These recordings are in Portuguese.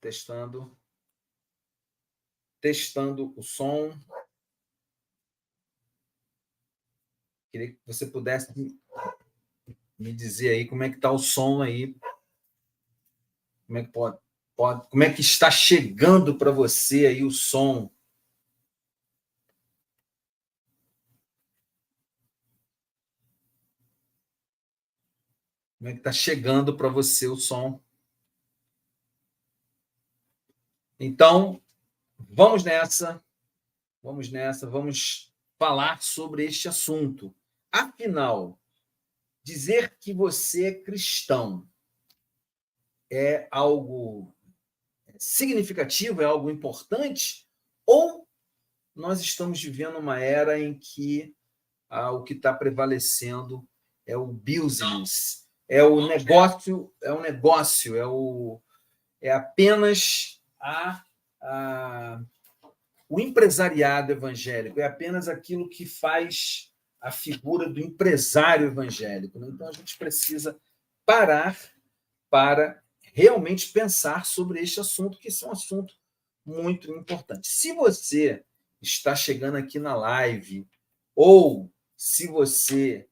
Testando. Testando o som. Queria que você pudesse me dizer aí como é que está o som aí. Como é que como é que está chegando para você aí o som? Como é que está chegando para você o som? Então, vamos nessa, vamos falar sobre este assunto. Afinal, dizer que você é cristão é algo significativo, é algo importante? Ou nós estamos vivendo uma era em que o que está prevalecendo é o business, é o negócio, é apenas o empresariado evangélico, é apenas aquilo que faz a figura do empresário evangélico. Então, a gente precisa parar para realmente pensar sobre este assunto, que esse é um assunto muito importante. Se você está chegando aqui na live, ou se você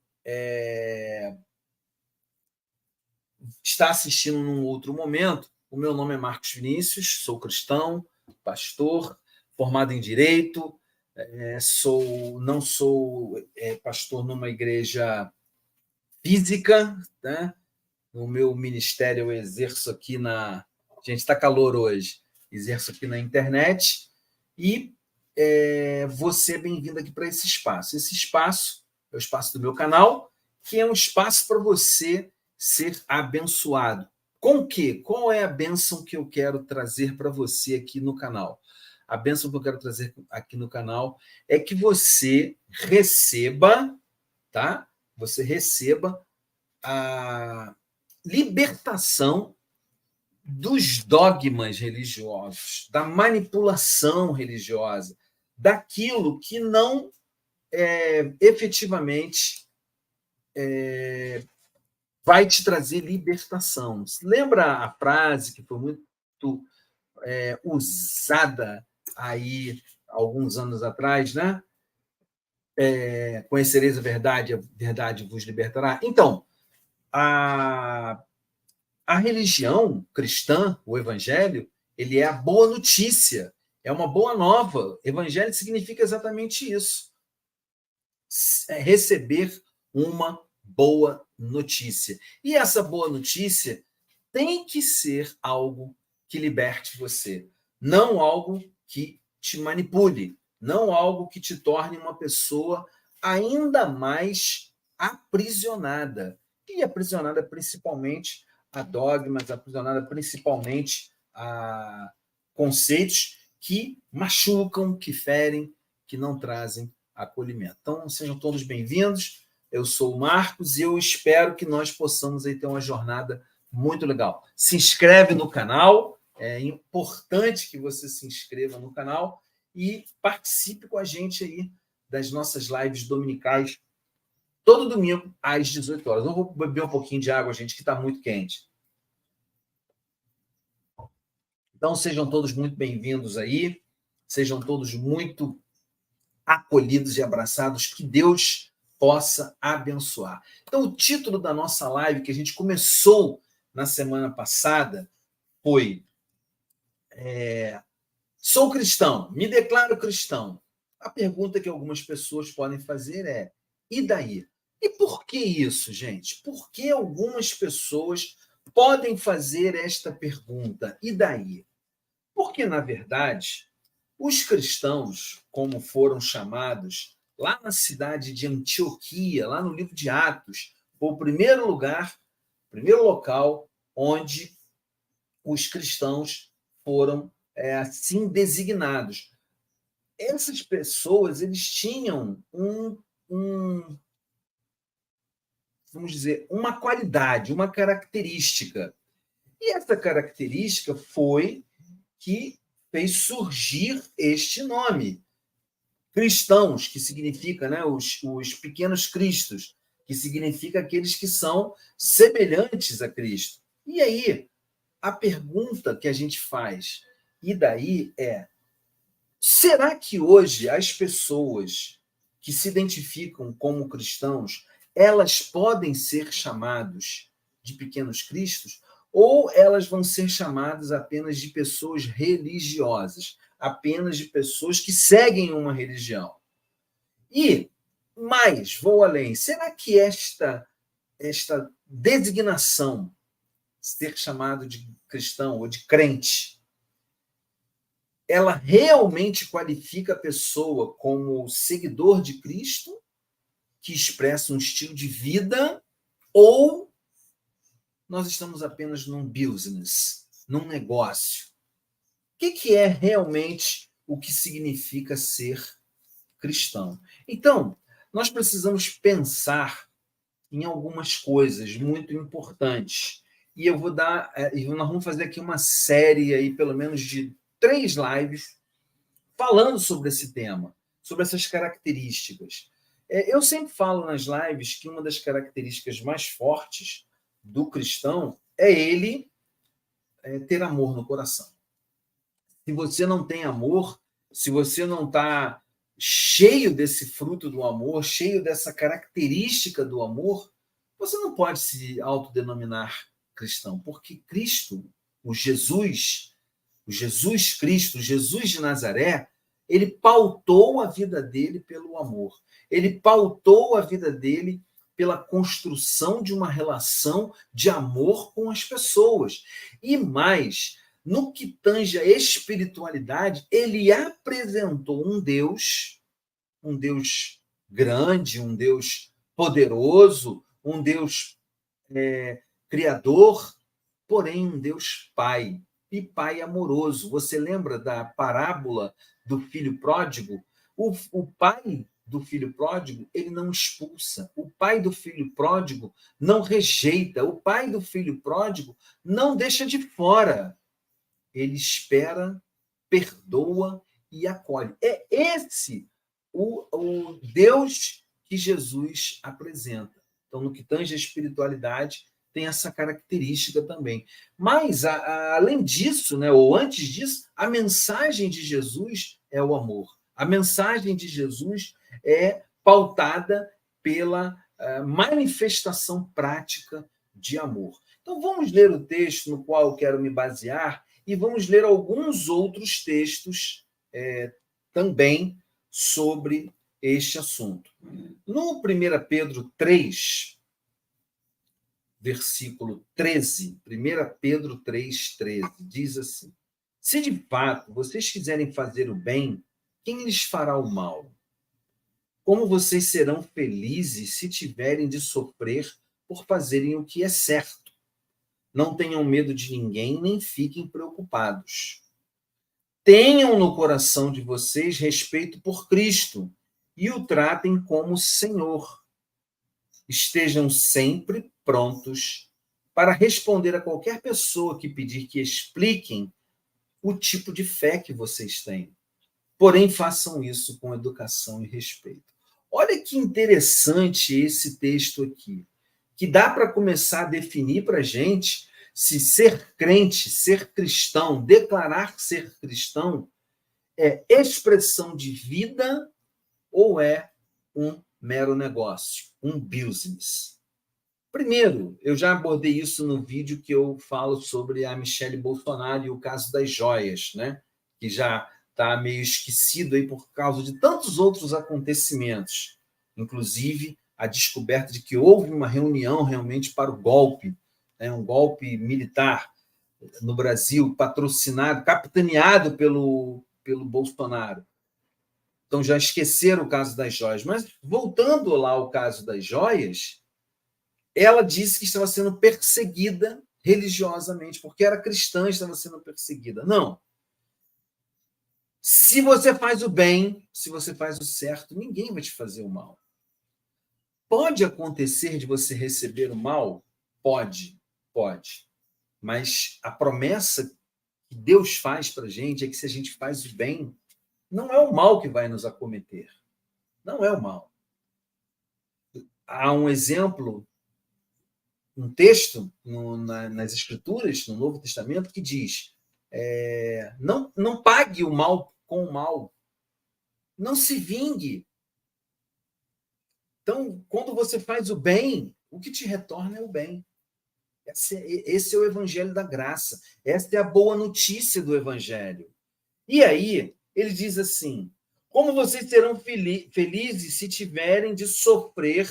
está assistindo num outro momento, o meu nome é Marcos Vinícius, sou cristão, pastor, formado em Direito, não sou pastor numa igreja física, né? No meu ministério eu exerço aqui na... Gente, está calor hoje. Exerço aqui na internet e você é bem-vindo aqui para esse espaço. Esse espaço é o espaço do meu canal, que é um espaço para você ser abençoado. Com o quê? Qual é a bênção que eu quero trazer para você aqui no canal? A bênção que eu quero trazer aqui no canal é que você receba, tá? Você receba a libertação dos dogmas religiosos, da manipulação religiosa, daquilo que não efetivamente vai te trazer libertação. Lembra a frase que foi muito usada aí alguns anos atrás, né? Conhecereis a verdade vos libertará. Então, a religião cristã, o evangelho, ele é a boa notícia, é uma boa nova. Evangelho significa exatamente isso. Receber uma boa notícia. E essa boa notícia tem que ser algo que liberte você, não algo que te manipule, não algo que te torne uma pessoa ainda mais aprisionada. E aprisionada principalmente a dogmas, aprisionada principalmente a conceitos que machucam, que ferem, que não trazem acolhimento. Então, sejam todos bem-vindos. Eu sou o Marcos e eu espero que nós possamos aí ter uma jornada muito legal. Se inscreve no canal, é importante que você se inscreva no canal e participe com a gente aí das nossas lives dominicais, todo domingo, às 18 horas. Eu vou beber um pouquinho de água, gente, que está muito quente. Então, sejam todos muito bem-vindos aí, sejam todos muito acolhidos e abraçados, que Deus possa abençoar. Então, o título da nossa live, que a gente começou na semana passada, foi Sou cristão, me declaro cristão. A pergunta que algumas pessoas podem fazer é: e daí? E por que isso, gente? Por que algumas pessoas podem fazer esta pergunta? E daí? Porque, na verdade, os cristãos, como foram chamados lá na cidade de Antioquia, lá no livro de Atos, foi o primeiro lugar, primeiro local onde os cristãos foram assim designados. Essas pessoas, eles tinham vamos dizer, uma qualidade, uma característica. E essa característica foi que fez surgir este nome. Cristãos, que significa, né, os pequenos cristos, que significa aqueles que são semelhantes a Cristo. E aí, a pergunta que a gente faz, e daí será que hoje as pessoas que se identificam como cristãos, elas podem ser chamadas de pequenos cristos, ou elas vão ser chamadas apenas de pessoas religiosas, apenas de pessoas que seguem uma religião? E mais, vou além, será que esta designação, ser chamado de cristão ou de crente, ela realmente qualifica a pessoa como seguidor de Cristo, que expressa um estilo de vida, ou nós estamos apenas num business, num negócio? O que é realmente o que significa ser cristão? Então, nós precisamos pensar em algumas coisas muito importantes. E eu vou dar, nós vamos fazer aqui uma série aí, pelo menos de 3 lives, falando sobre esse tema, sobre essas características. Eu sempre falo nas lives que uma das características mais fortes do cristão é ele ter amor no coração. Se você não tem amor, se você não está cheio desse fruto do amor, cheio dessa característica do amor, você não pode se autodenominar cristão, porque Cristo, o Jesus Cristo, Jesus de Nazaré, ele pautou a vida dele pelo amor. Ele pautou a vida dele pela construção de uma relação de amor com as pessoas. E mais, no que tange a espiritualidade, ele apresentou um Deus grande, um Deus poderoso, um Deus criador, porém um Deus Pai, e Pai amoroso. Você lembra da parábola do filho pródigo? O pai do filho pródigo, ele não expulsa. O pai do filho pródigo não rejeita. O pai do filho pródigo não deixa de fora. Ele espera, perdoa e acolhe. É esse o Deus que Jesus apresenta. Então, no que tange a espiritualidade, tem essa característica também. Mas, além disso, né, ou antes disso, a mensagem de Jesus é o amor. A mensagem de Jesus é pautada pela manifestação prática de amor. Então, vamos ler o texto no qual eu quero me basear e vamos ler alguns outros textos também sobre este assunto. No 1 Pedro 3, versículo 13, 1 Pedro 3, 13, diz assim: se de fato vocês quiserem fazer o bem, quem lhes fará o mal? Como vocês serão felizes se tiverem de sofrer por fazerem o que é certo? Não tenham medo de ninguém, nem fiquem preocupados. Tenham no coração de vocês respeito por Cristo e o tratem como Senhor. Estejam sempre prontos para responder a qualquer pessoa que pedir que expliquem o tipo de fé que vocês têm. Porém, façam isso com educação e respeito. Olha que interessante esse texto aqui, que dá para começar a definir para a gente se ser crente, ser cristão, declarar ser cristão, é expressão de vida ou é um mero negócio, um business. Primeiro, eu já abordei isso no vídeo que eu falo sobre a Michelle Bolsonaro e o caso das joias, né? Que já está meio esquecido aí por causa de tantos outros acontecimentos, inclusive a descoberta de que houve uma reunião realmente para o golpe, né? Um golpe militar no Brasil, patrocinado, capitaneado pelo Bolsonaro. Então já esqueceram o caso das joias. Mas voltando lá ao caso das joias, ela disse que estava sendo perseguida religiosamente, porque era cristã e estava sendo perseguida. Não. Se você faz o bem, se você faz o certo, ninguém vai te fazer o mal. Pode acontecer de você receber o mal? Pode. Mas a promessa que Deus faz para a gente é que se a gente faz o bem, não é o mal que vai nos acometer. Não é o mal. Há um exemplo um texto nas Escrituras, no Novo Testamento, que diz: não pague o mal com o mal, não se vingue. Então, quando você faz o bem, o que te retorna é o bem. Esse é o evangelho da graça. Essa é a boa notícia do evangelho. E aí, ele diz assim: como vocês serão felizes se tiverem de sofrer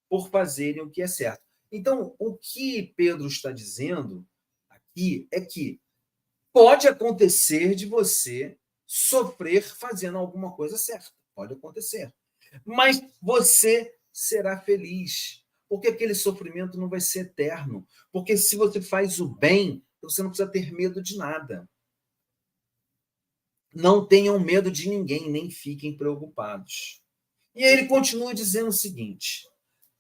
por fazerem o que é certo. Então, o que Pedro está dizendo aqui é que pode acontecer de você sofrer fazendo alguma coisa certa. Pode acontecer. Mas você será feliz, porque aquele sofrimento não vai ser eterno. Porque se você faz o bem, você não precisa ter medo de nada. Não tenham medo de ninguém, nem fiquem preocupados. E aí ele continua dizendo o seguinte: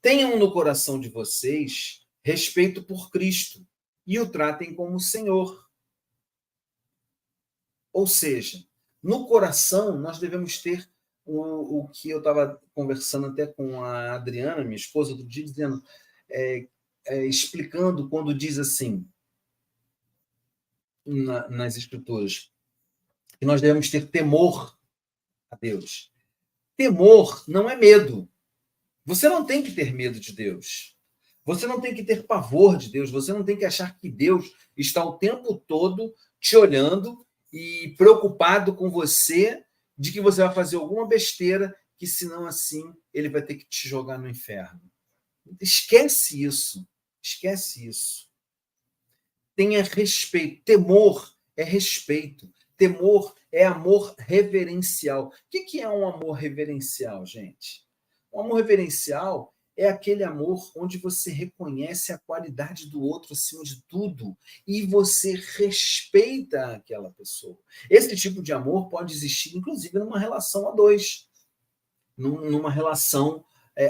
tenham no coração de vocês respeito por Cristo e o tratem como Senhor. Ou seja, no coração nós devemos ter o que eu estava conversando até com a Adriana, minha esposa, outro dia, dizendo, explicando quando diz assim, nas Escrituras, que nós devemos ter temor a Deus. Temor não é medo. Você não tem que ter medo de Deus. Você não tem que ter pavor de Deus. Você não tem que achar que Deus está o tempo todo te olhando e preocupado com você, de que você vai fazer alguma besteira, que senão assim ele vai ter que te jogar no inferno. Esquece isso. Esquece isso. Tenha respeito. Temor é respeito. Temor é amor reverencial. O que é um amor reverencial, gente? O amor reverencial é aquele amor onde você reconhece a qualidade do outro acima de tudo e você respeita aquela pessoa. Esse tipo de amor pode existir, inclusive, numa relação a dois, numa relação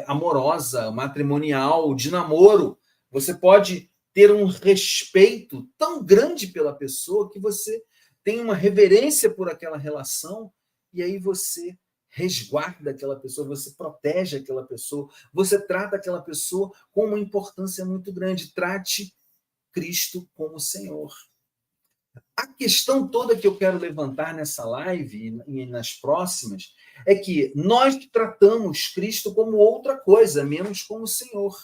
amorosa, matrimonial, de namoro. Você pode ter um respeito tão grande pela pessoa que você tem uma reverência por aquela relação e aí você resguarda aquela pessoa, você protege aquela pessoa, você trata aquela pessoa com uma importância muito grande. Trate Cristo como Senhor. A questão toda que eu quero levantar nessa live e nas próximas é que nós tratamos Cristo como outra coisa, menos como Senhor,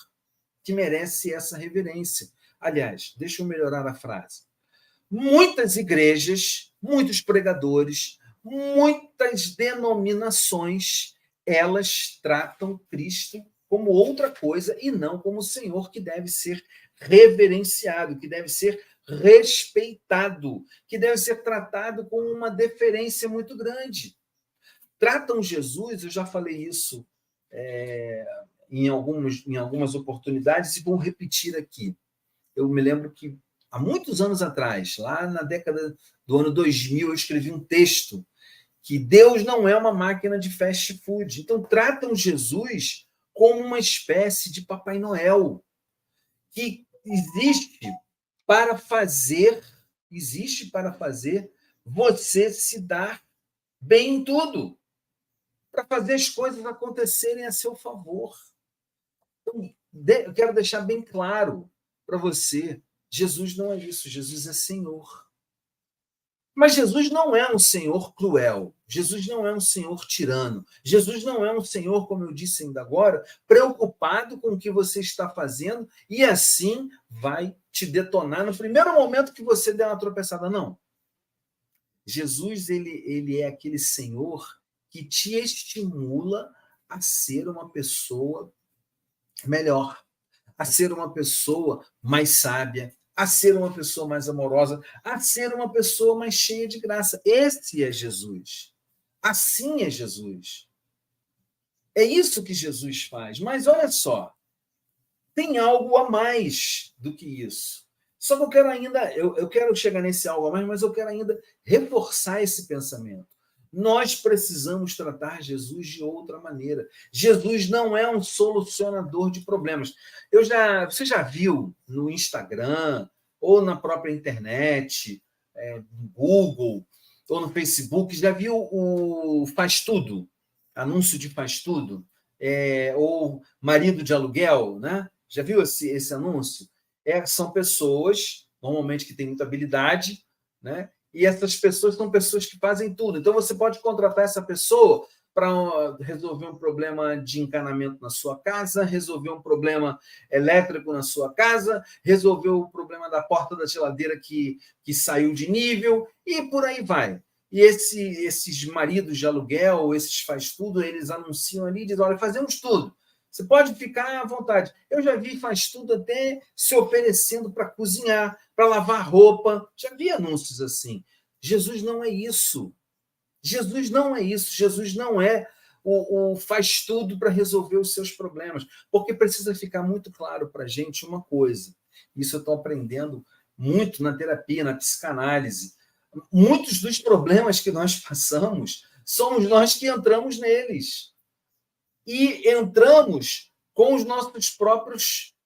que merece essa reverência. Aliás, deixa eu melhorar a frase. Muitas igrejas, muitos pregadores, muitas denominações, elas tratam Cristo como outra coisa e não como Senhor, que deve ser reverenciado, que deve ser respeitado, que deve ser tratado com uma deferência muito grande. Tratam Jesus, eu já falei isso em algumas oportunidades e vou repetir aqui. Eu me lembro que há muitos anos atrás, lá na década do ano 2000, eu escrevi um texto que Deus não é uma máquina de fast food. Então, tratam Jesus como uma espécie de Papai Noel, que existe para fazer você se dar bem em tudo, para fazer as coisas acontecerem a seu favor. Então, eu quero deixar bem claro para você, Jesus não é isso, Jesus é Senhor. Mas Jesus não é um Senhor cruel, Jesus não é um Senhor tirano, Jesus não é um Senhor, como eu disse ainda agora, preocupado com o que você está fazendo e assim vai te detonar no primeiro momento que você der uma tropeçada. Não. Jesus, ele é aquele Senhor que te estimula a ser uma pessoa melhor, a ser uma pessoa mais sábia, a ser uma pessoa mais amorosa, a ser uma pessoa mais cheia de graça. Esse é Jesus. Assim é Jesus. É isso que Jesus faz. Mas olha só, tem algo a mais do que isso. Só que eu quero ainda, eu quero chegar nesse algo a mais, mas eu quero ainda reforçar esse pensamento. Nós precisamos tratar Jesus de outra maneira. Jesus não é um solucionador de problemas. Você já viu no Instagram, ou na própria internet, no Google, ou no Facebook, já viu o Faz Tudo? Anúncio de Faz Tudo? Ou marido de aluguel, né? Já viu esse anúncio? são pessoas, normalmente, que têm muita habilidade, né? E essas pessoas são pessoas que fazem tudo. Então, você pode contratar essa pessoa para resolver um problema de encanamento na sua casa, resolver um problema elétrico na sua casa, resolver o problema da porta da geladeira que saiu de nível, e por aí vai. E esses maridos de aluguel, esses faz tudo, eles anunciam ali e dizem, olha, fazemos tudo. Você pode ficar à vontade. Eu já vi faz tudo até se oferecendo para cozinhar, para lavar roupa. Já vi anúncios assim. Jesus não é isso. Jesus não é isso. Jesus não é o faz tudo para resolver os seus problemas. Porque precisa ficar muito claro para a gente uma coisa. Isso eu estou aprendendo muito na terapia, na psicanálise. Muitos dos problemas que nós passamos somos nós que entramos neles. E entramos com os nossos próprios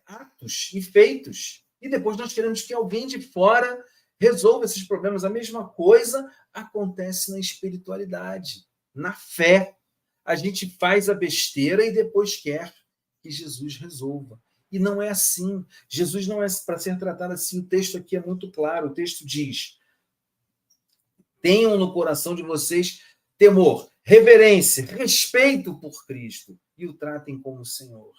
atos e feitos. E depois nós queremos que alguém de fora resolva esses problemas. A mesma coisa acontece na espiritualidade, na fé. A gente faz a besteira e depois quer que Jesus resolva. E não é assim. Jesus não é para ser tratado assim. O texto aqui é muito claro. O texto diz: tenham no coração de vocês temor, reverência, respeito por Cristo e o tratem como Senhor.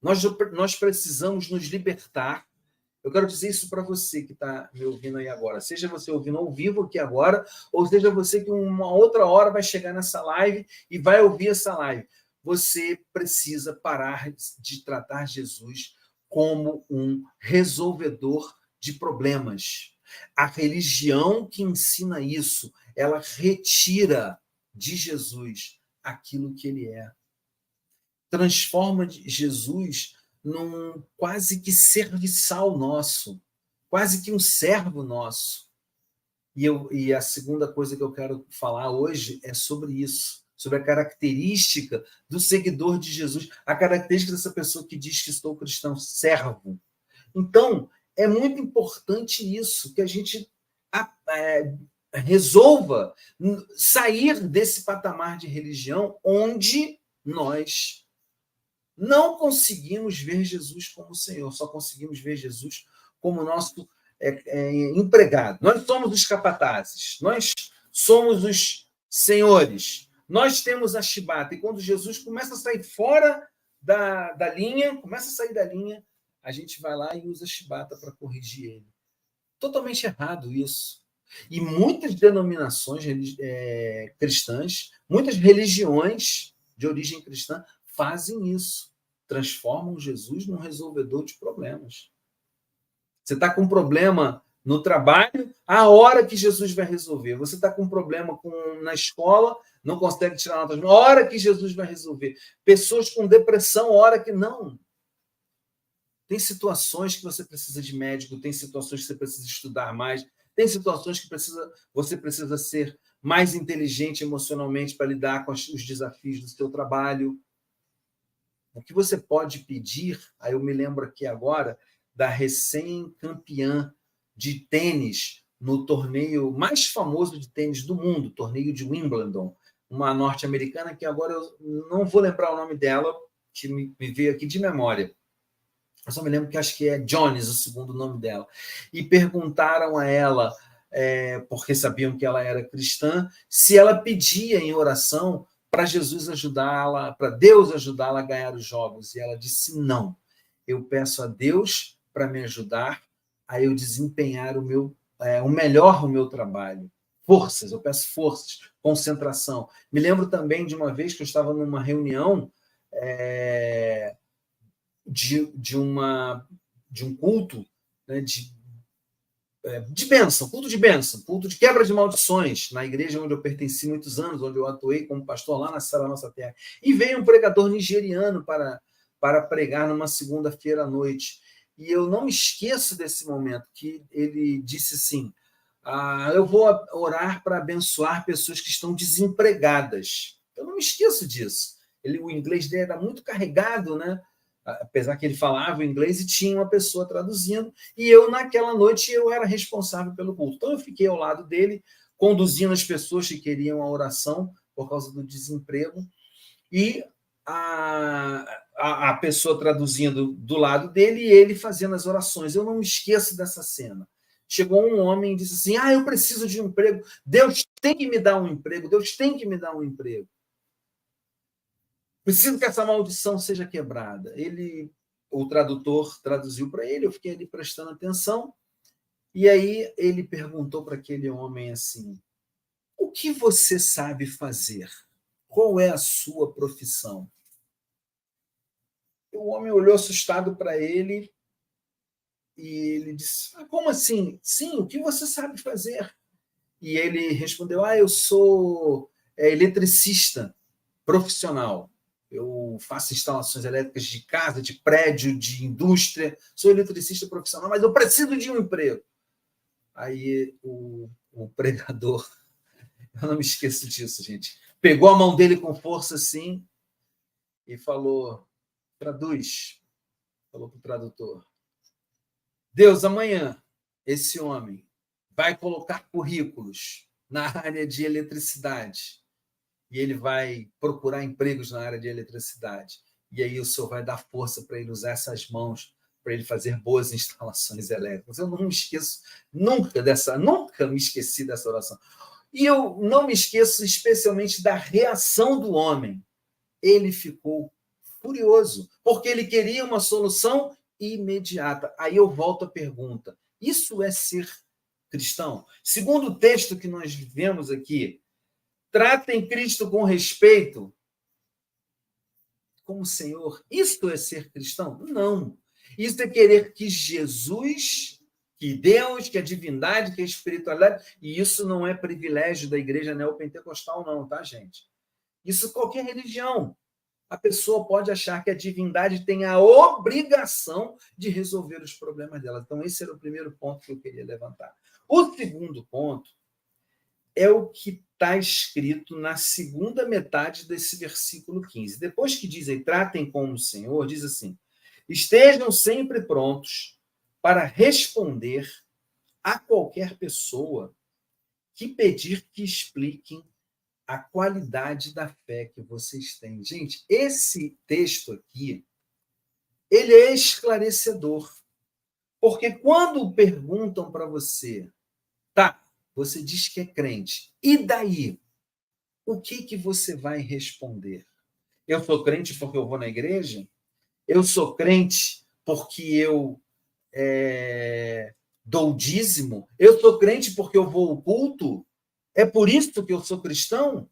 Nós precisamos nos libertar. Eu quero dizer isso para você que está me ouvindo aí agora. Seja você ouvindo ao vivo aqui agora, ou seja você que uma outra hora vai chegar nessa live e vai ouvir essa live. Você precisa parar de tratar Jesus como um resolvedor de problemas. A religião que ensina isso, ela retira de Jesus aquilo que ele é. Transforma Jesus num quase que serviçal nosso, quase que um servo nosso. E a segunda coisa que eu quero falar hoje é sobre isso, sobre a característica do seguidor de Jesus, a característica dessa pessoa que diz que estou cristão, servo. Então, é muito importante isso, que a gente resolva sair desse patamar de religião onde nós não conseguimos ver Jesus como Senhor, só conseguimos ver Jesus como nosso empregado. Nós somos os capatazes, nós somos os senhores, nós temos a chibata. E quando Jesus começa a sair fora da linha, começa a sair da linha, a gente vai lá e usa a chibata para corrigir ele. Totalmente errado isso. E muitas denominações cristãs, muitas religiões de origem cristã fazem isso. Transformam Jesus num resolvedor de problemas. Você está com um problema no trabalho, a hora que Jesus vai resolver. Você está com um problema na escola, não consegue tirar notas, a hora que Jesus vai resolver. Pessoas com depressão, a hora que não. Tem situações que você precisa de médico, tem situações que você precisa estudar mais, tem situações que você precisa ser mais inteligente emocionalmente para lidar com os desafios do seu trabalho. O que você pode pedir, aí eu me lembro aqui agora da recém-campeã de tênis no torneio mais famoso de tênis do mundo, torneio de Wimbledon, uma norte-americana que agora eu não vou lembrar o nome dela, que me veio aqui de memória. Eu só me lembro que acho que é Jones, o segundo nome dela. E perguntaram a ela, porque sabiam que ela era cristã, se ela pedia em oração para Jesus ajudá-la, para Deus ajudá-la a ganhar os jogos. E ela disse, não. Eu peço a Deus para me ajudar a eu desempenhar o melhor o meu trabalho. Forças, eu peço forças, concentração. Me lembro também de uma vez que eu estava numa reunião de um culto, né, de bênção, culto de quebra de maldições, na igreja onde eu pertenci muitos anos, onde eu atuei como pastor lá na Sara Nossa Terra. E veio um pregador nigeriano para pregar numa segunda-feira à noite. E eu não me esqueço desse momento, que ele disse assim, eu vou orar para abençoar pessoas que estão desempregadas. Eu não me esqueço disso. O inglês dele era muito carregado, né? Apesar que ele falava o inglês e tinha uma pessoa traduzindo, e eu, naquela noite, eu era responsável pelo culto. Então, eu fiquei ao lado dele, conduzindo as pessoas que queriam a oração por causa do desemprego, e a pessoa traduzindo do lado dele e ele fazendo as orações. Eu não me esqueço dessa cena. Chegou um homem e disse assim: eu preciso de um emprego. Deus tem que me dar um emprego. Deus tem que me dar um emprego. Preciso que essa maldição seja quebrada. O tradutor traduziu para ele, eu fiquei ali prestando atenção. E aí ele perguntou para aquele homem assim: o que você sabe fazer? Qual é a sua profissão? O homem olhou assustado para ele e ele disse: como assim? Sim, o que você sabe fazer? E ele respondeu: eu sou eletricista profissional. Eu faço instalações elétricas de casa, de prédio, de indústria. Sou eletricista profissional, mas eu preciso de um emprego. Aí o pregador, eu não me esqueço disso, gente, pegou a mão dele com força assim e falou: traduz. Falou para o tradutor: Deus, amanhã esse homem vai colocar currículos na área de eletricidade e ele vai procurar empregos na área de eletricidade. E aí o senhor vai dar força para ele usar essas mãos para ele fazer boas instalações elétricas. Eu não me esqueço nunca me esqueci dessa oração. E eu não me esqueço especialmente da reação do homem. Ele ficou furioso, porque ele queria uma solução imediata. Aí eu volto à pergunta: isso é ser cristão? Segundo o texto que nós vemos aqui, tratem Cristo com respeito como Senhor. Isso é ser cristão? Não. Isso é querer que Jesus, que Deus, que a divindade, que a espiritualidade, e isso não é privilégio da igreja neopentecostal, não, tá, gente? Isso qualquer religião. A pessoa pode achar que a divindade tem a obrigação de resolver os problemas dela. Então, esse era o primeiro ponto que eu queria levantar. O segundo ponto é o que está escrito na segunda metade desse versículo 15. Depois que dizem, tratem como o Senhor, diz assim: estejam sempre prontos para responder a qualquer pessoa que pedir que expliquem a qualidade da fé que vocês têm. Gente, esse texto aqui, ele é esclarecedor. Porque quando perguntam para você, tá, você diz que é crente, e daí? O que você vai responder? Eu sou crente porque eu vou na igreja? Eu sou crente porque eu dou dízimo? Eu sou crente porque eu vou ao culto? É por isso que eu sou cristão?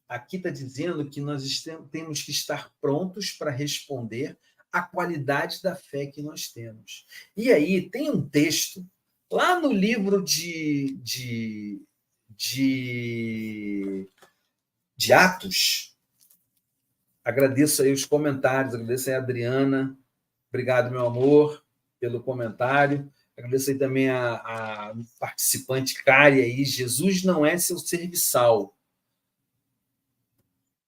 Aqui está dizendo que nós temos que estar prontos para responder à qualidade da fé que nós temos. E aí tem um texto, lá no livro de Atos. Agradeço aí os comentários, agradeço aí a Adriana. Obrigado, meu amor, pelo comentário. Agradeço aí também a participante Kari aí. Jesus não é seu serviçal.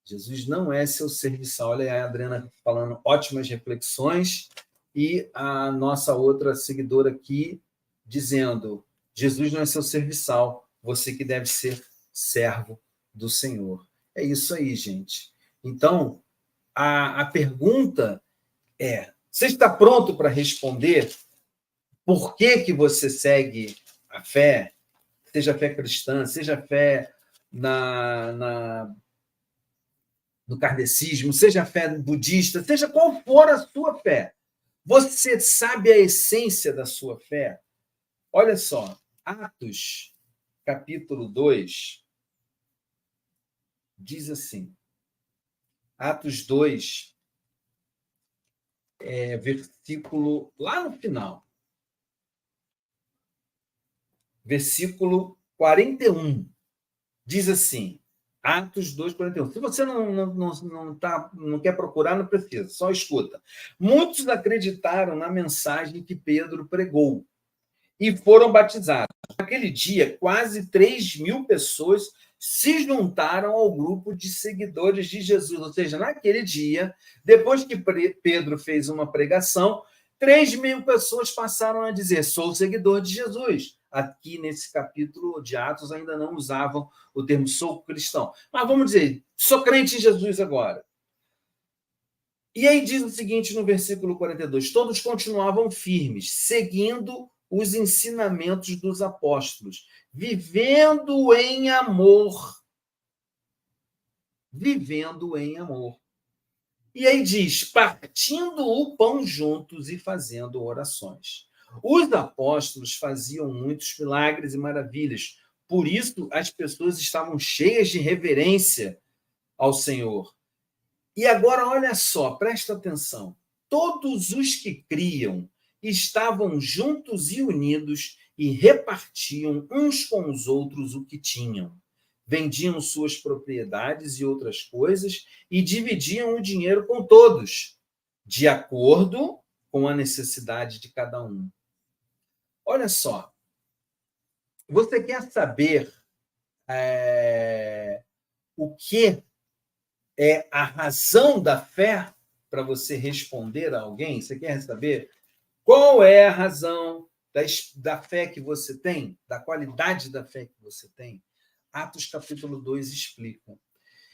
Jesus não é seu serviçal. Olha aí a Adriana falando ótimas reflexões. E a nossa outra seguidora aqui dizendo: Jesus não é seu serviçal, você que deve ser servo do Senhor. É isso aí, gente. Então, a pergunta é: você está pronto para responder por que você segue a fé? Seja a fé cristã, seja a fé no kardecismo, seja a fé budista, seja qual for a sua fé. Você sabe a essência da sua fé? Olha só, Atos, capítulo 2, diz assim, Atos 2, versículo, lá no final, versículo 41, diz assim, Atos 2, 41. Se você não quer procurar, não precisa, só escuta. Muitos acreditaram na mensagem que Pedro pregou e foram batizados. Naquele dia, quase 3.000 pessoas se juntaram ao grupo de seguidores de Jesus. Ou seja, naquele dia, depois que Pedro fez uma pregação, 3.000 pessoas passaram a dizer: sou seguidor de Jesus. aqui nesse capítulo de Atos ainda não usavam o termo sou cristão. Mas vamos dizer, sou crente em Jesus agora. E aí diz o seguinte no versículo 42, todos continuavam firmes, seguindo os ensinamentos dos apóstolos, vivendo em amor. Vivendo em amor. E aí diz, partindo o pão juntos e fazendo orações. Os apóstolos faziam muitos milagres e maravilhas, por isso as pessoas estavam cheias de reverência ao Senhor. E agora, olha só, presta atenção. Todos os que criam estavam juntos e unidos e repartiam uns com os outros o que tinham. Vendiam suas propriedades e outras coisas e dividiam o dinheiro com todos, de acordo com a necessidade de cada um. Olha só, você quer saber o que é a razão da fé para você responder a alguém? Você quer saber qual é a razão da fé que você tem, da qualidade da fé que você tem? Atos capítulo 2 explica.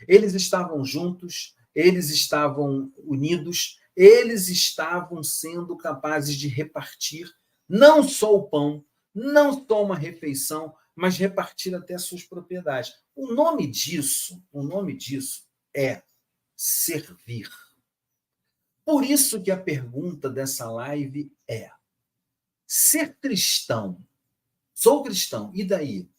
Eles estavam juntos, eles estavam unidos, eles estavam sendo capazes de repartir não só o pão, não só uma refeição, mas repartir até suas propriedades. O nome disso é servir. Por isso que a pergunta dessa live é: ser cristão, sou cristão, e daí?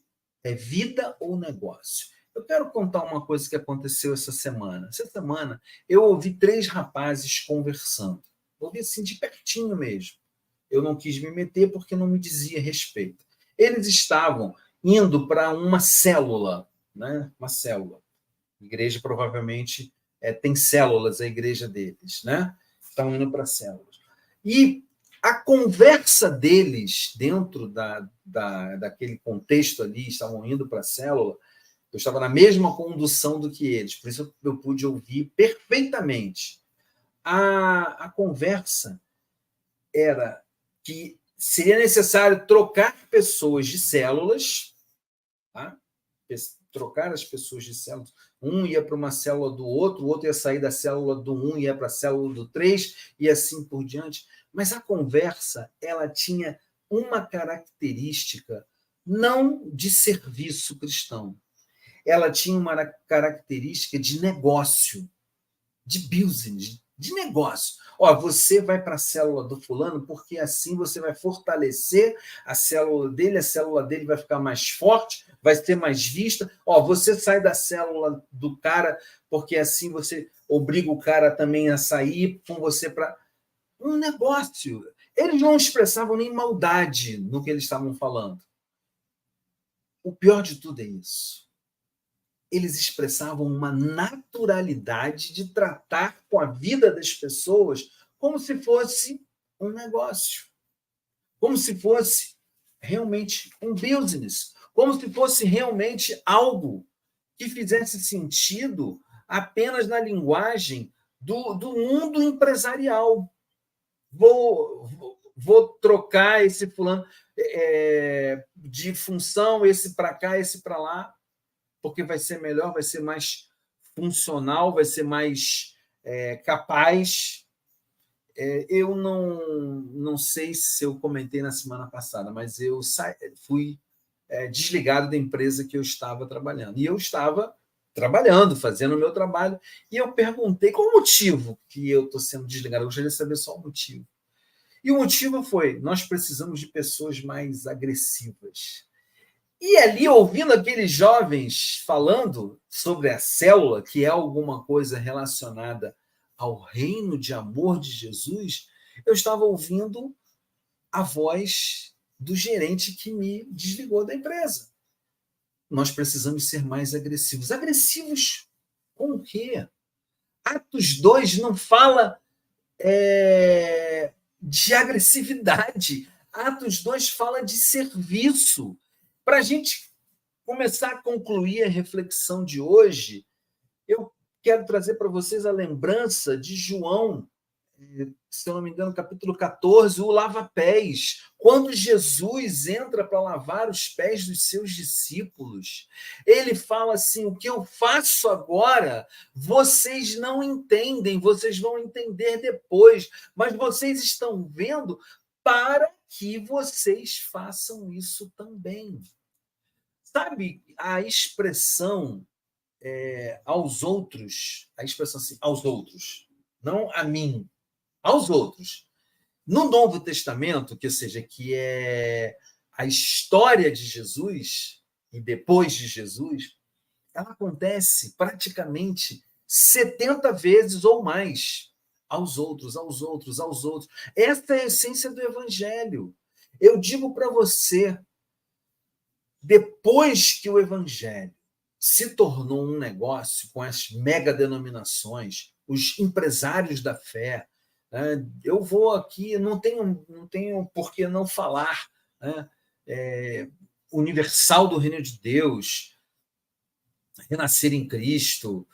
É vida ou negócio? Eu quero contar uma coisa que aconteceu essa semana. Essa semana eu ouvi 3 rapazes conversando. Ouvi assim de pertinho mesmo. Eu não quis me meter porque não me dizia respeito. Eles estavam indo para uma célula, né? Uma célula. A igreja provavelmente tem células, a igreja deles, né? Estão indo para células. E a conversa deles dentro daquele contexto ali, estavam indo para a célula, eu estava na mesma condução do que eles, por isso eu pude ouvir perfeitamente. A conversa era que seria necessário trocar pessoas de células, tá? Trocar as pessoas de células. Um ia para uma célula do outro, o outro ia sair da célula do 1 e ia para a célula do 3, e assim por diante. Mas a conversa, ela tinha uma característica não de serviço cristão. Ela tinha uma característica de negócio, de business, de negócio. Ó, você vai para a célula do fulano porque assim você vai fortalecer a célula dele vai ficar mais forte, vai ser mais vista. Ó, você sai da célula do cara porque assim você obriga o cara também a sair com você para um negócio. Eles não expressavam nem maldade no que eles estavam falando. O pior de tudo é isso. Eles expressavam uma naturalidade de tratar com a vida das pessoas como se fosse um negócio, como se fosse realmente um business, como se fosse realmente algo que fizesse sentido apenas na linguagem do mundo empresarial. Vou trocar esse fulano de função, esse para cá, esse para lá, porque vai ser melhor, vai ser mais funcional, vai ser mais capaz. Eu não sei se eu comentei na semana passada, mas eu fui desligado da empresa que eu estava trabalhando. E eu estava trabalhando, fazendo o meu trabalho, e eu perguntei qual o motivo que eu estou sendo desligado. Eu gostaria de saber só o motivo. E o motivo foi: nós precisamos de pessoas mais agressivas. E ali, ouvindo aqueles jovens falando sobre a célula, que é alguma coisa relacionada ao reino de amor de Jesus, eu estava ouvindo a voz do gerente que me desligou da empresa. Nós precisamos ser mais agressivos. Agressivos com o quê? Atos 2 não fala de agressividade. Atos 2 fala de serviço. Para a gente começar a concluir a reflexão de hoje, eu quero trazer para vocês a lembrança de João, se eu não me engano, capítulo 14, o lava-pés. Quando Jesus entra para lavar os pés dos seus discípulos, ele fala assim: o que eu faço agora, vocês não entendem, vocês vão entender depois, mas vocês estão vendo para que vocês façam isso também. Sabe a expressão aos outros, a expressão assim, aos outros, não a mim, aos outros. No Novo Testamento, que seja, que é a história de Jesus e depois de Jesus, ela acontece praticamente 70 vezes ou mais. Aos outros, aos outros, aos outros. Essa é a essência do Evangelho. Eu digo para você, depois que o Evangelho se tornou um negócio com as mega denominações, os empresários da fé, né? Eu vou aqui, não tenho por que não falar, né? Universal do Reino de Deus, Renascer em Cristo,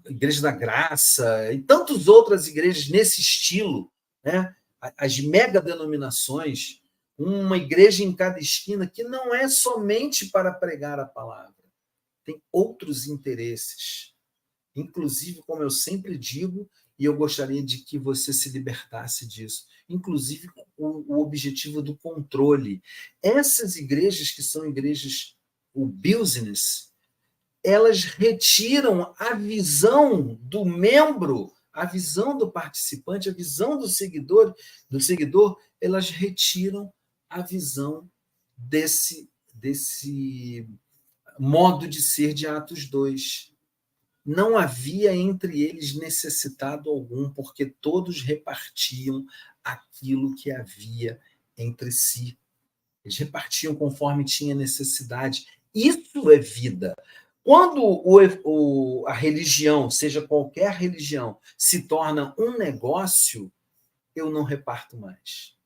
Igreja da Graça e tantas outras igrejas nesse estilo, né? As mega denominações, uma igreja em cada esquina, que não é somente para pregar a palavra, tem outros interesses. Inclusive, como eu sempre digo, e eu gostaria de que você se libertasse disso, inclusive o objetivo do controle. Essas igrejas que são igrejas, o business, elas retiram a visão do membro, a visão do participante, a visão do seguidor, elas retiram a visão desse modo de ser de Atos 2. Não havia entre eles necessitado algum, porque todos repartiam aquilo que havia entre si. Eles repartiam conforme tinha necessidade. Isso é vida. Quando a religião, seja qualquer religião, se torna um negócio, eu não reparto mais.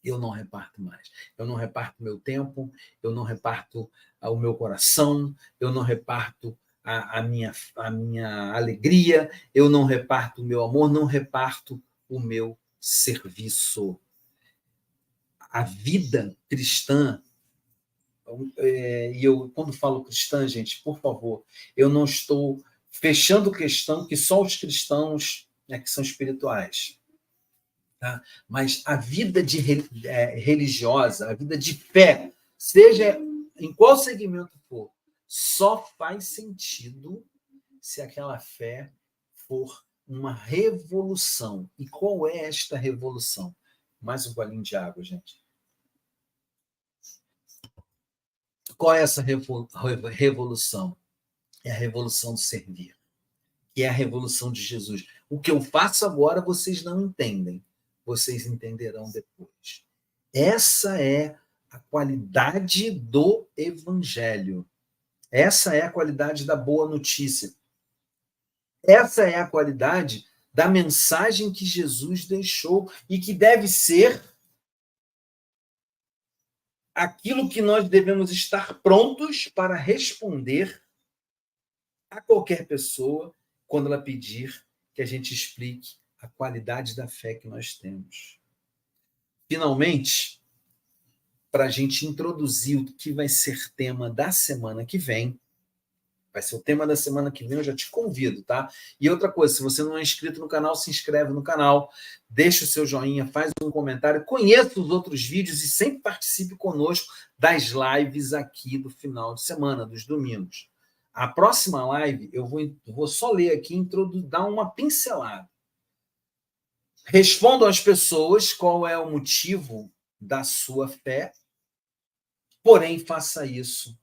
Eu não reparto mais. Eu não reparto meu tempo, eu não reparto o meu coração, eu não reparto a minha alegria, eu não reparto o meu amor, não reparto o meu serviço. A vida cristã, e eu, quando falo cristã, gente, por favor, eu não estou fechando questão que só os cristãos, né, que são espirituais. Tá? Mas a vida religiosa, a vida de fé, seja em qual segmento for, só faz sentido se aquela fé for uma revolução. E qual é esta revolução? Mais um golinho de água, gente. Qual é essa revolução? É a revolução do servir, que é a revolução de Jesus. O que eu faço agora vocês não entendem, vocês entenderão depois. Essa é a qualidade do evangelho. Essa é a qualidade da boa notícia. Essa é a qualidade da mensagem que Jesus deixou e que deve ser aquilo que nós devemos estar prontos para responder a qualquer pessoa quando ela pedir que a gente explique a qualidade da fé que nós temos. Finalmente, para a gente introduzir o que vai ser tema da semana que vem, vai ser o tema da semana que vem, eu já te convido, tá? E outra coisa, se você não é inscrito no canal, se inscreve no canal, deixa o seu joinha, faz um comentário, conheça os outros vídeos e sempre participe conosco das lives aqui do final de semana, dos domingos. A próxima live, eu vou só ler aqui e dar uma pincelada. Respondam às pessoas qual é o motivo da sua fé, porém faça isso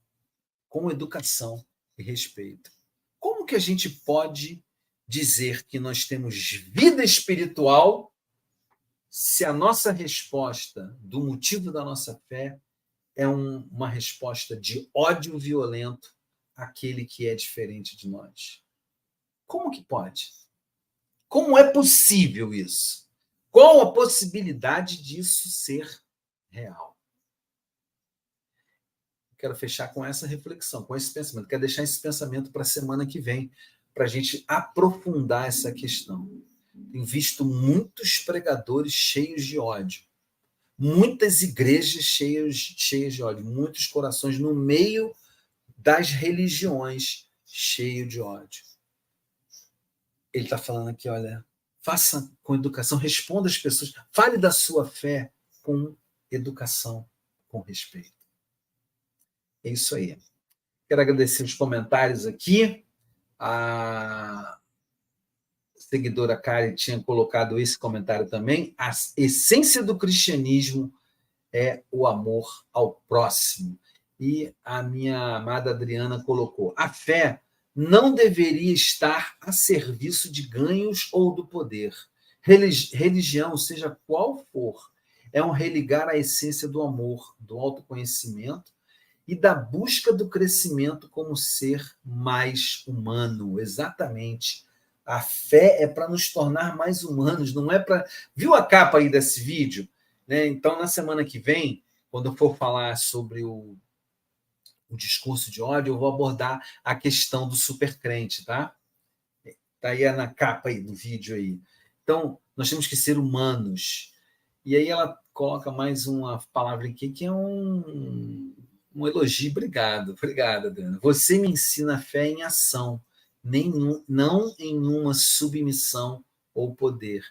com educação e respeito. Como que a gente pode dizer que nós temos vida espiritual se a nossa resposta do motivo da nossa fé é uma resposta de ódio violento àquele que é diferente de nós? Como que pode? Como é possível isso? Qual a possibilidade disso ser real? Quero fechar com essa reflexão, com esse pensamento. Quero deixar esse pensamento para a semana que vem, para a gente aprofundar essa questão. Tenho visto muitos pregadores cheios de ódio, muitas igrejas cheias de ódio, muitos corações no meio das religiões cheios de ódio. Ele está falando aqui, olha, faça com educação, responda às pessoas, fale da sua fé com educação, com respeito. É isso aí. Quero agradecer os comentários aqui. A seguidora Karen tinha colocado esse comentário também. A essência do cristianismo é o amor ao próximo. E a minha amada Adriana colocou: a fé não deveria estar a serviço de ganhos ou do poder. Religião, seja qual for, é um religar à essência do amor, do autoconhecimento e da busca do crescimento como ser mais humano. Exatamente. A fé é para nos tornar mais humanos, não é para... Viu a capa aí desse vídeo? Né? Então, na semana que vem, quando eu for falar sobre o discurso de ódio, eu vou abordar a questão do supercrente, tá? Tá aí na capa aí do vídeo aí. Então, nós temos que ser humanos. E aí ela coloca mais uma palavra aqui que é um elogio. Obrigado, Adriana. Você me ensina a fé em ação, não em uma submissão ou poder.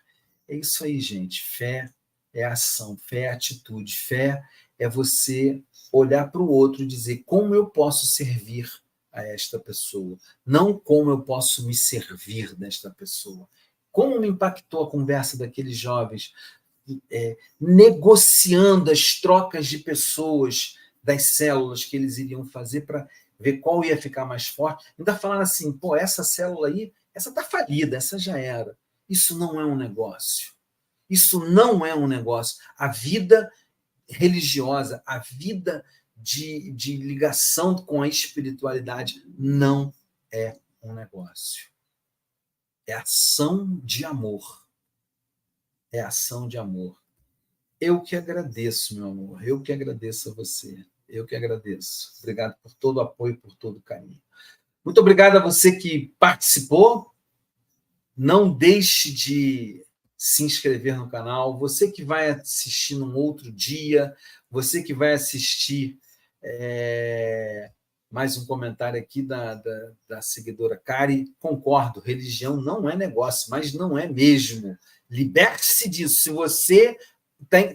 É isso aí, gente. Fé é ação, fé é atitude, fé é você olhar para o outro e dizer como eu posso servir a esta pessoa, não como eu posso me servir desta pessoa. Como me impactou a conversa daqueles jovens negociando as trocas de pessoas das células que eles iriam fazer para ver qual ia ficar mais forte. Ainda falaram assim, pô, essa célula aí, essa está falida, essa já era. Isso não é um negócio. Isso não é um negócio. A vida religiosa, a vida de ligação com a espiritualidade não é um negócio. É ação de amor. É ação de amor. Eu que agradeço, meu amor. Eu que agradeço a você. Eu que agradeço. Obrigado por todo o apoio, por todo o carinho. Muito obrigado a você que participou. Não deixe de se inscrever no canal. Você que vai assistir num outro dia, você que vai assistir mais um comentário aqui da seguidora Kari. Concordo, religião não é negócio, mas não é mesmo. Liberte-se disso. Se você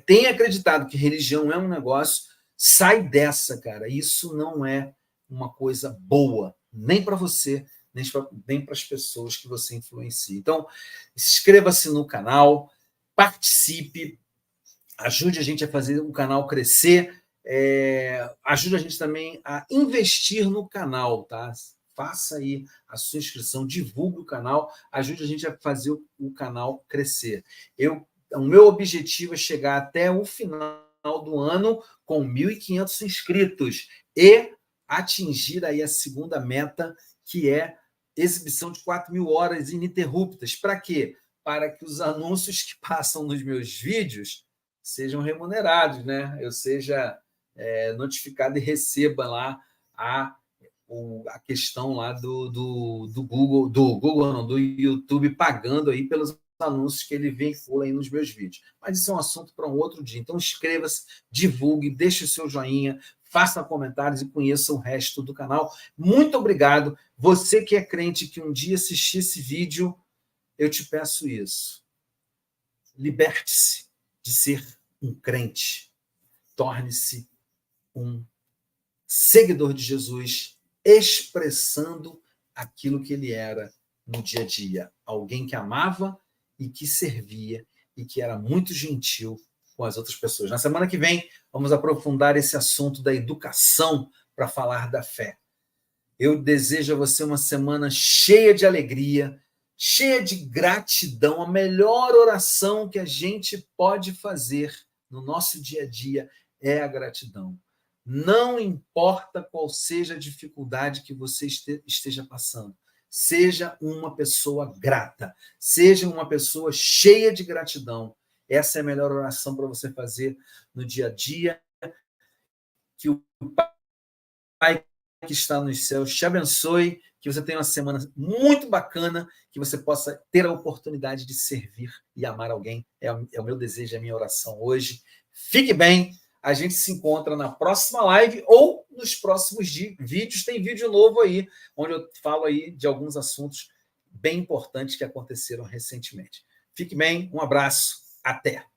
tem acreditado que religião é um negócio, sai dessa, cara. Isso não é uma coisa boa, nem para você, nem para as pessoas que você influencia. Então, inscreva-se no canal, participe, ajude a gente a fazer o canal crescer, ajude a gente também a investir no canal, tá? Faça aí a sua inscrição, divulgue o canal, ajude a gente a fazer o canal crescer. O meu objetivo é chegar até o final do ano com 1.500 inscritos e atingir aí a segunda meta, que é exibição de 4.000 horas ininterruptas. Para quê? Para que os anúncios que passam nos meus vídeos sejam remunerados, né? Eu seja notificado e receba lá a questão lá do Google, não, do YouTube, pagando aí pelos anúncios que ele vincula aí nos meus vídeos. Mas isso é um assunto para um outro dia. Então, inscreva-se, divulgue, deixe o seu joinha, faça comentários e conheça o resto do canal. Muito obrigado. Você que é crente, que um dia assistir esse vídeo, eu te peço isso. Liberte-se de ser um crente. Torne-se um seguidor de Jesus, expressando aquilo que ele era no dia a dia. Alguém que amava e que servia e que era muito gentil com as outras pessoas. Na semana que vem, vamos aprofundar esse assunto da educação para falar da fé. Eu desejo a você uma semana cheia de alegria, cheia de gratidão. A melhor oração que a gente pode fazer no nosso dia a dia é a gratidão. Não importa qual seja a dificuldade que você esteja passando, seja uma pessoa grata, seja uma pessoa cheia de gratidão. Essa é a melhor oração para você fazer no dia a dia. Que o Pai que está nos céus te abençoe, que você tenha uma semana muito bacana, que você possa ter a oportunidade de servir e amar alguém. É o meu desejo, é a minha oração hoje. Fique bem. A gente se encontra na próxima live ou nos próximos vídeos. Tem vídeo novo aí, onde eu falo aí de alguns assuntos bem importantes que aconteceram recentemente. Fique bem, um abraço, até!